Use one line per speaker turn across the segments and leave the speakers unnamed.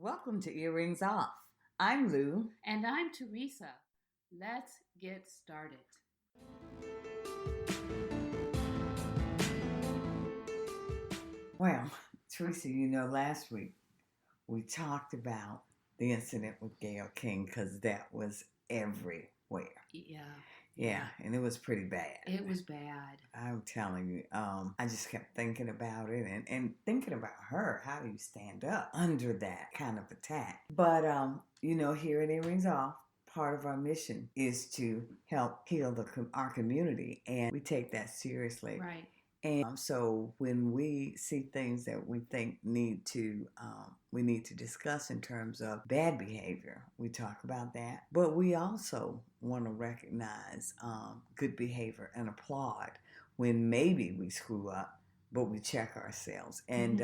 Welcome to Earrings Off. I'm Lou.
And I'm Teresa. Let's get started.
Well, Teresa, last week we talked about the incident with Gayle King because that was everywhere. Yeah, and it was pretty bad.
It was bad.
I'm telling you, I just kept thinking about it and thinking about her. How do you stand up under that kind of attack? But, here at Earrings Off, part of our mission is to help heal our community, and we take that seriously.
Right.
And so when we see things that we think we need to discuss in terms of bad behavior, we talk about that. But we also want to recognize good behavior and applaud when maybe we screw up, but we check ourselves. And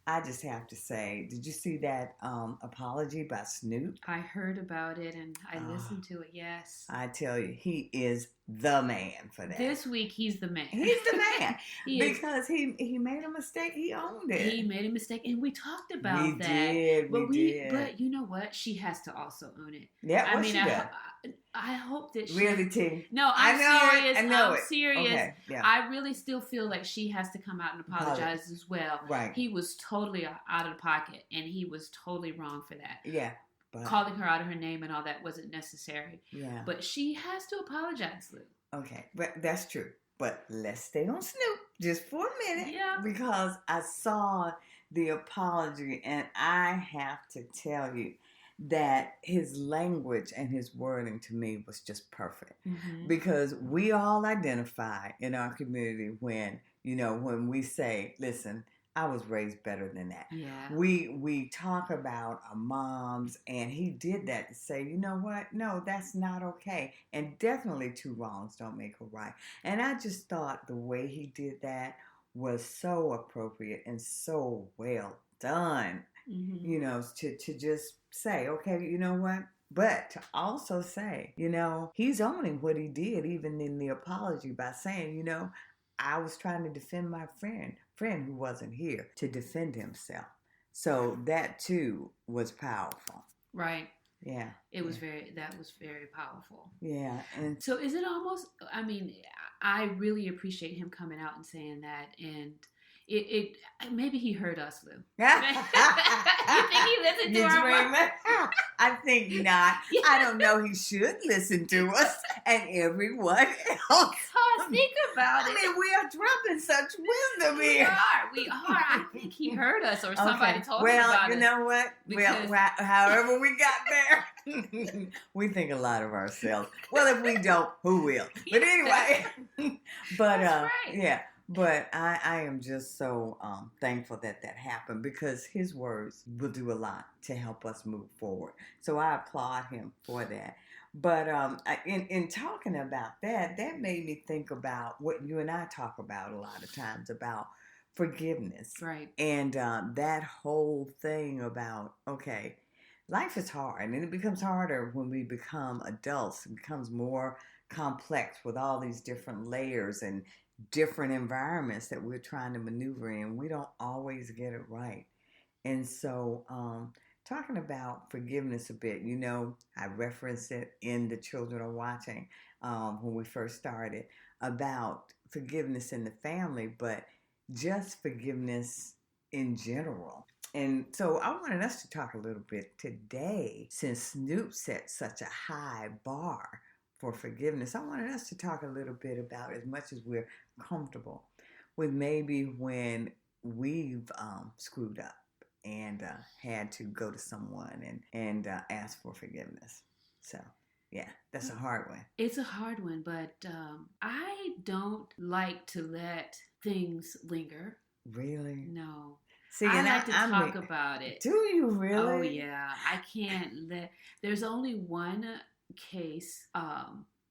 I just have to say, did you see that apology by Snoop?
I heard about it and I listened to it, yes.
I tell you, he is the man for that.
This week, he's the man.
He's the man. Because he made a mistake. He owned it.
He made a mistake, and we talked about that.
We did.
But you know what? She has to also own it.
Yeah, she does.
I hope that she...
Really, T?
No, I'm serious.
I know
I'm serious.
Okay, yeah.
I really still feel like she has to come out and apologize as well.
Right.
He was totally out of pocket, and he was totally wrong for that.
Yeah. But
calling her out of her name and all that wasn't necessary.
Yeah.
But she has to apologize, Lou.
Okay, but that's true. But let's stay on Snoop just for a minute.
Yeah.
Because I saw the apology, and I have to tell you that his language and his wording to me was just perfect.
Mm-hmm.
Because we all identify in our community when we say, listen, I was raised better than that.
Yeah.
We talk about our moms, and he did that to say, you know what? No, that's not okay. And definitely two wrongs don't make a right. And I just thought the way he did that was so appropriate and so well done.
Mm-hmm.
To just say, okay, you know what? But to also say, he's owning what he did, even in the apology, by saying, I was trying to defend my friend who wasn't here, to defend himself. So that too was powerful.
Right.
Yeah.
That was very powerful.
Yeah. And
so is it almost, I really appreciate him coming out and saying that, and it maybe he heard us, Lou. You think he listened to our...
I think not. Yeah. I don't know. He should listen to us and everyone else.
Think about it.
I mean, we are dropping such wisdom here.
We are. I think he heard us, or somebody told him about it.
Well, you know what? However we got there, we think a lot of ourselves. Well, if we don't, who will? But anyway.
That's right.
Yeah. But I am just so thankful that happened, because his words will do a lot to help us move forward. So I applaud him for that. But in talking about that made me think about what you and I talk about a lot of times, about forgiveness.
Right.
And that whole thing about, okay, life is hard, and it becomes harder when we become adults. It becomes more complex with all these different layers and different environments that we're trying to maneuver in. We don't always get it right. And so talking about forgiveness a bit, I referenced it in The Children Are Watching when we first started, about forgiveness in the family, but just forgiveness in general. And so I wanted us to talk a little bit today, since Snoop set such a high bar for forgiveness. I wanted us to talk a little bit about, as much as we're comfortable with, maybe when we've screwed up and had to go to someone and ask for forgiveness. So, yeah, that's a hard one.
It's a hard one, but I don't like to let things linger.
Really?
No.
See,
I like to talk about it.
Do you really?
Oh, yeah. I can't let... There's only one case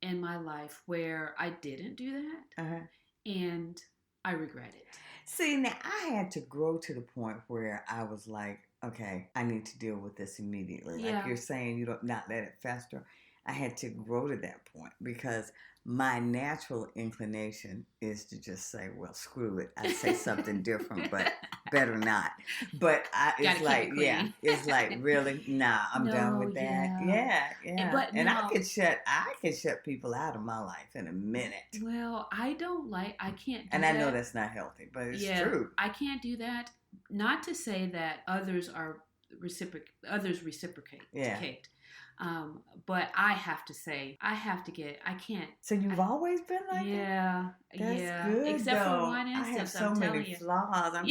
in my life where I didn't do that, and I regret it.
See, now I had to grow to the point where I was like, okay, I need to deal with this immediately.
Yeah.
Like you're saying, you don't not let it fester. I had to grow to that point, because my natural inclination is to just say, well, screw it. I'd say something different, but better not. But it's like, yeah, it's like, really, nah, I'm done with that. Yeah.
But
and
now,
I could shut people out of my life in a minute.
Well, I can't do
and
that.
I know that's not healthy, but it's true.
I can't do that. Not to say that others reciprocate.
Yeah.
But I have to say, I can't.
So you've always been like
that?
That's good,
Except
though.
for one instance,
I have so many flaws. I'm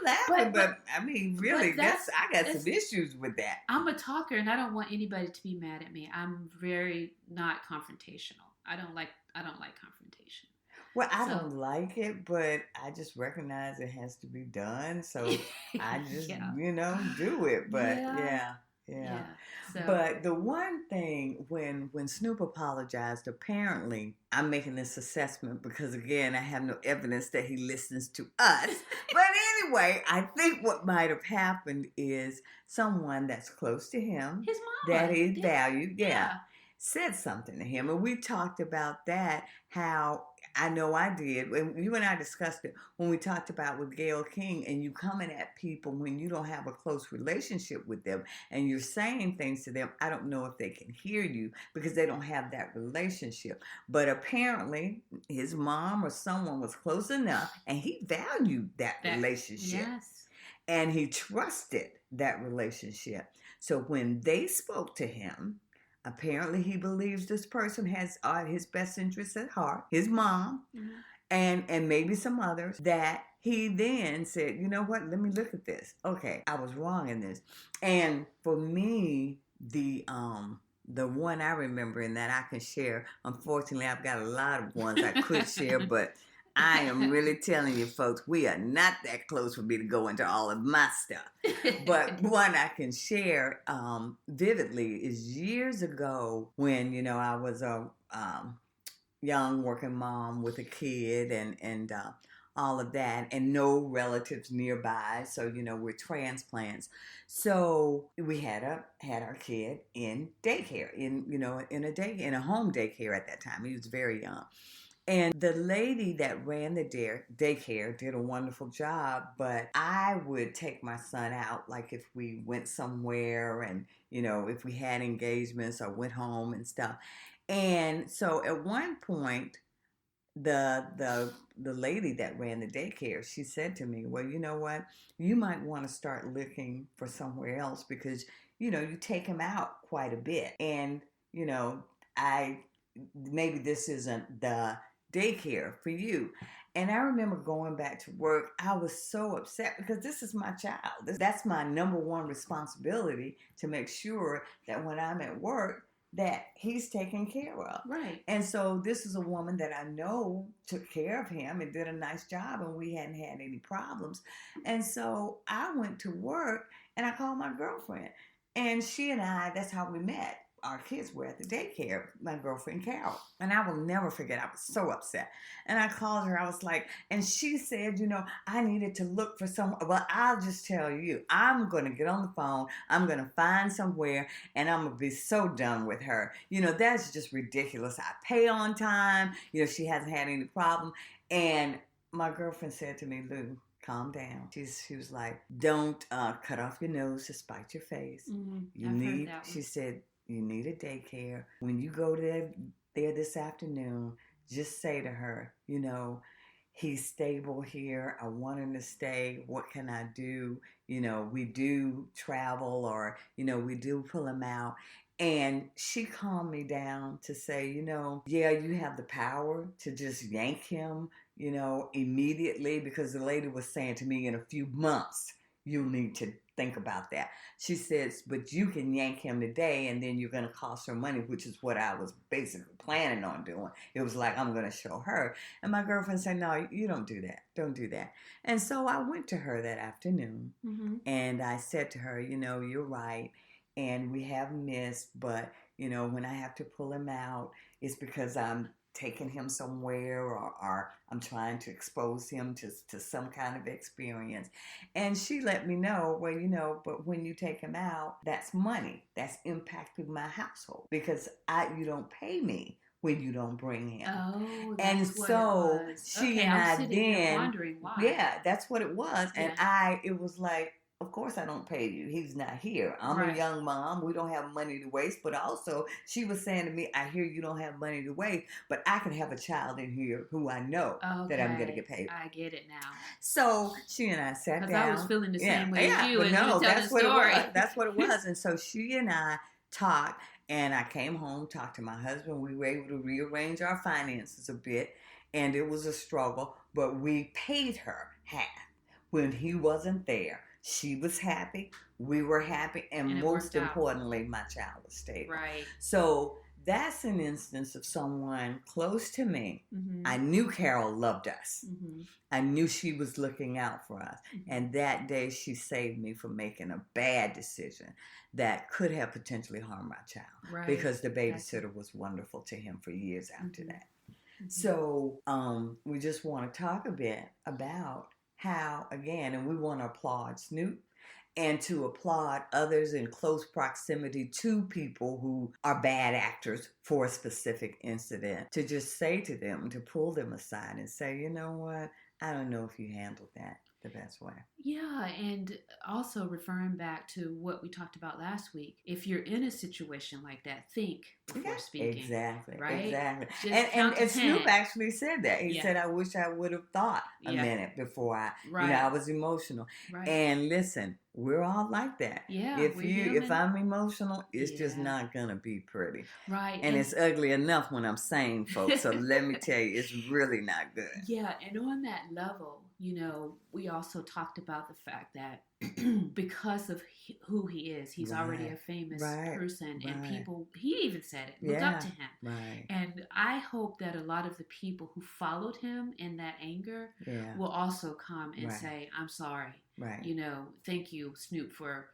laughing, but I mean, really, I got some issues with that.
I'm a talker, and I don't want anybody to be mad at me. I'm very not confrontational. I don't like confrontation.
Well, I don't like it, but I just recognize it has to be done. So I just, do it. But yeah. So. But the one thing, when Snoop apologized, apparently I'm making this assessment because, again, I have no evidence that he listens to us. But anyway, I think what might have happened is someone that's close to him,
his mom,
that he valued, said something to him. And we talked about that, how I know I did. And you and I discussed it when we talked about with Gayle King, and you coming at people when you don't have a close relationship with them and you're saying things to them. I don't know if they can hear you because they don't have that relationship. But apparently his mom or someone was close enough and he valued that relationship.
Yes.
And he trusted that relationship. So when they spoke to him, apparently he believes this person has his best interests at heart, his mom, and maybe some others, that he then said, you know what, let me look at this. Okay, I was wrong in this. And for me, the one I remember and that I can share, unfortunately I've got a lot of ones I could share, but I am really telling you folks, we are not that close for me to go into all of my stuff. But one I can share vividly is years ago when, I was a young working mom with a kid and all of that, and no relatives nearby. So, we're transplants. So we had our kid in daycare, in a home daycare at that time. He was very young. And the lady that ran the daycare did a wonderful job, but I would take my son out, like if we went somewhere and, if we had engagements or went home and stuff. And so at one point, the lady that ran the daycare, she said to me, well, you know what? You might want to start looking for somewhere else because, you take him out quite a bit. And, maybe this isn't the daycare for you. And I remember going back to work. I was so upset because this is my child. That's my number one responsibility, to make sure that when I'm at work that he's taken care of.
Right.
And so this is a woman that I know took care of him and did a nice job, and we hadn't had any problems. And so I went to work and I called my girlfriend, and she and I, that's how we met. Our kids were at the daycare, my girlfriend Carol. And I will never forget, I was so upset. And I called her, I was like, and she said, I needed to look for someone. Well, I'll just tell you, I'm going to get on the phone, I'm going to find somewhere, and I'm going to be so done with her. That's just ridiculous. I pay on time. She hasn't had any problem. And my girlfriend said to me, Lou, calm down. She was like, don't cut off your nose to spite your face. She said, you need a daycare. When you go there this afternoon, just say to her, he's stable here. I want him to stay. What can I do? We do travel, or, we do pull him out. And she calmed me down to say, yeah, you have the power to just yank him, immediately, because the lady was saying to me, in a few months, you'll need to think about that. She says, but you can yank him today, and then you're going to cost her money, which is what I was basically planning on doing. It was like, I'm going to show her. And my girlfriend said, no, you don't do that. Don't do that. And so I went to her that afternoon, and I said to her, you're right, and we have missed, but, when I have to pull him out, it's because I'm taking him somewhere, or I'm trying to expose him to some kind of experience. And she let me know, well, but when you take him out, that's money. That's impacting my household, because you don't pay me when you don't bring him.
Oh,
And
that's what it
so
was.
she
Okay,
and
I'm
I
sitting here
then,
wondering why.
yeah, that's what it was. And
Yeah.
it was like, of course I don't pay you. He's not here. I'm a
Right.
young mom. We don't have money to waste. But also, she was saying to me, I hear you don't have money to waste, but I can have a child in here who I know that I'm going to get paid.
I get it now.
So she and I sat down.
Because I was feeling the same way as you.
But
and
no,
you
that's what
story.
it was. That's what it was. And so she and I talked, and I came home, talked to my husband. We were able to rearrange our finances a bit, and it was a struggle, but we paid her half when he wasn't there. She was happy, we were happy, and most importantly, my child was stable.
Right.
So that's an instance of someone close to me. Mm-hmm. I knew Carol loved us. Mm-hmm. I knew she was looking out for us. Mm-hmm. And that day she saved me from making a bad decision that could have potentially harmed my child. Right. Because the babysitter was wonderful to him for years after that. Mm-hmm. So we just want to talk a bit about how, again, and we want to applaud Snoop and to applaud others in close proximity to people who are bad actors for a specific incident, to just say to them, to pull them aside and say, you know what, I don't know if you handled that the best way.
Yeah, and also referring back to what we talked about last week, if you're in a situation like that, think before speaking.
Exactly.
Right?
Exactly. And Snoop actually said that. He said, I wish I would have thought a minute before I was emotional. Right. And listen, we're all like that.
Yeah.
If I'm emotional, it's just not gonna be pretty.
Right.
And it's ugly enough when I'm sane, folks. So let me tell you, it's really not good.
Yeah, and on that level, we also talked about the fact that because of who he is, he's already a famous person, and people, he even said it, look up to him.
Right.
And I hope that a lot of the people who followed him in that anger will also come and say, I'm sorry.
Right.
Thank you, Snoop, for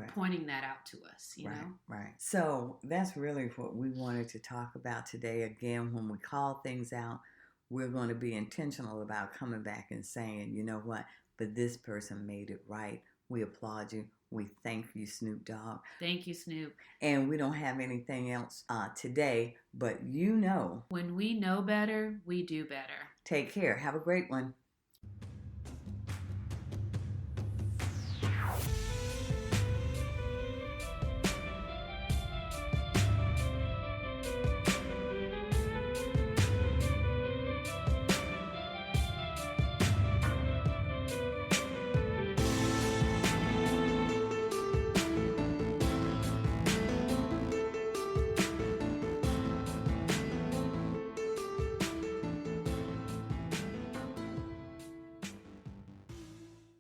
pointing that out to us, you know?
Right. So that's really what we wanted to talk about today. Again, when we call things out, we're going to be intentional about coming back and saying, you know what, but this person made it right. We applaud you. We thank you, Snoop Dogg.
Thank you, Snoop.
And we don't have anything else today, but
when we know better, we do better.
Take care. Have a great one.